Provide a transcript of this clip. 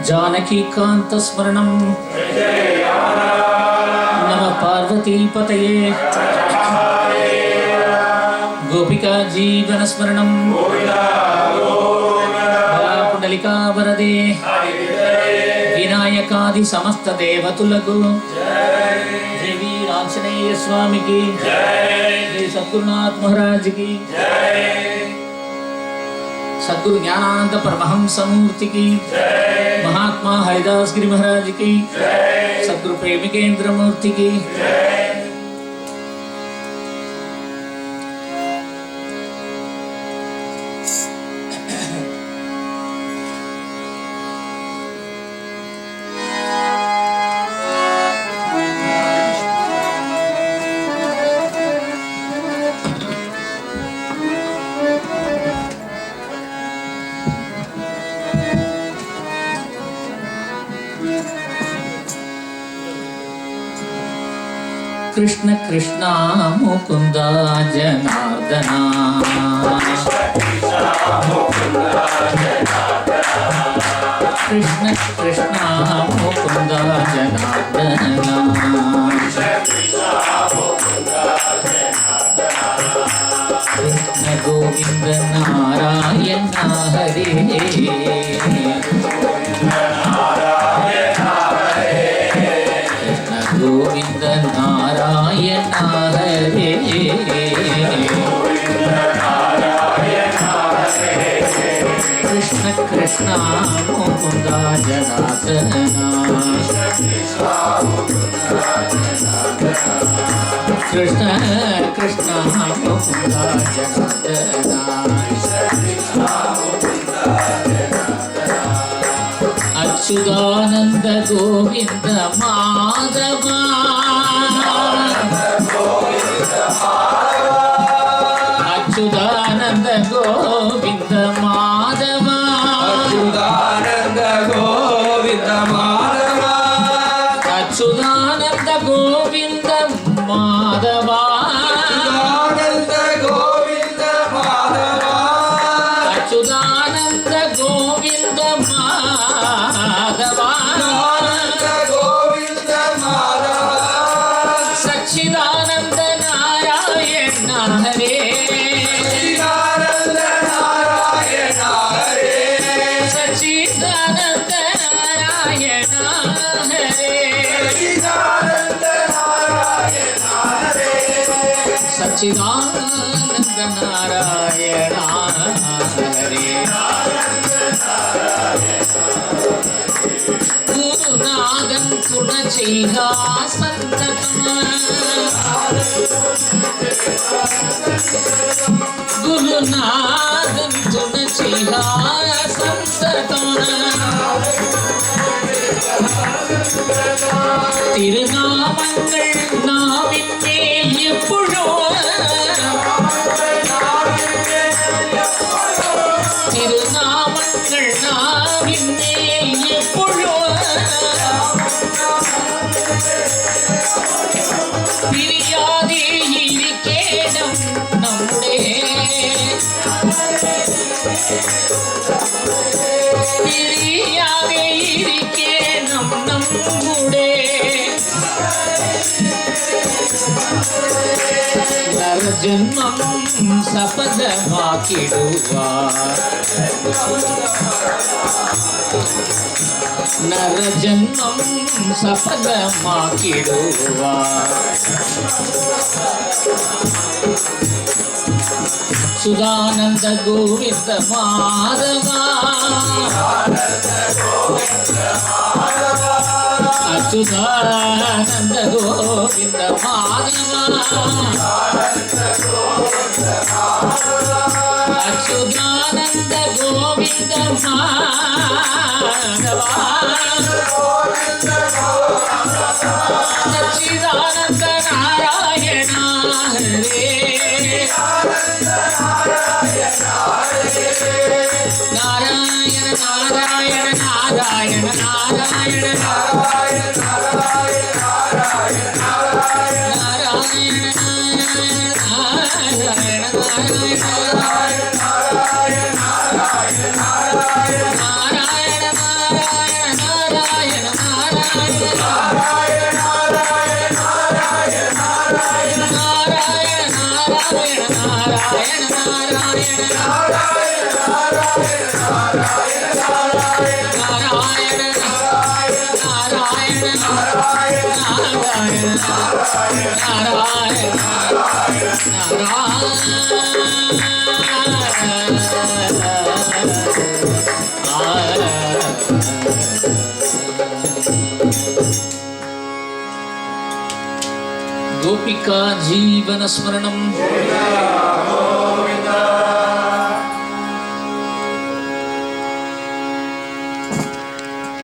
जानकी कांत स्मरणं नमः पार्वती पतये गोपिका जीवन स्मरणं पुंडलिका वरदे विनायकादि समस्त देवतुलकु देवी आंजनेय स्वामी की जय, सद्गुरुनाथ महाराज की जय, सद्गुरु ज्ञानानंद परमहंस मूर्ति की जय, महात्मा हरिदास गिरी महाराज की जय, सद्गुरु प्रेमिकेंद्र मूर्ति की जय। कृष्ण कृष्ण मुकुंद जनार्दना कृष्ण कृष्ण मुकुंद जनार्दना कृष्ण गोविंद नारायण हरे गोविंद नारायण हरे कृष्ण कृष्ण मुकुंद जनार्दना कृष्ण कृष्ण मुकुंद जनार्दना अच्युतानंद गोविंद माधवा अच्युतानंद गोविंद माधवा अच्युतानंद गोविंद माधवा अच्युतानंद गोविंद माधवा अच्युतानंद गोविंद माधवा अच्युतानंद गोविंद माधवा गोविंद माधवा सच्चिदानंद नारायण हरे सच्चिदानंद नारायण हरे सच्चिदानंद नारायण हरे सच्चिदानंद नारायण हरे सच्चिदानंद नारायण हरे गुरुनाथन तुणचैगा संततम गुरुनाथन तुणचैगा संततम திருநாமங்கள் நாவின் மேல் எப்பொழுதோ திருநாமங்கள் நாவின் மேல் எப்பொழுதோ பிரியாதே இருக்கேனம் நம்முடைய பிரியாதே இருக்கேனம் நம்முடைய நரஜன்மம் சபதமாக்கிடுவார் நரஜன்மம் சபதமாக்கிடுவார் சுதானந்த கோவிந்த மாதவா அச்சுதானந்த கோவிந்த மாதவா அச்சுதானந்த கோவிந்த மாதவா சச்சிதானந்த நாராயண ஹரே गोपिका जीवन स्मरणम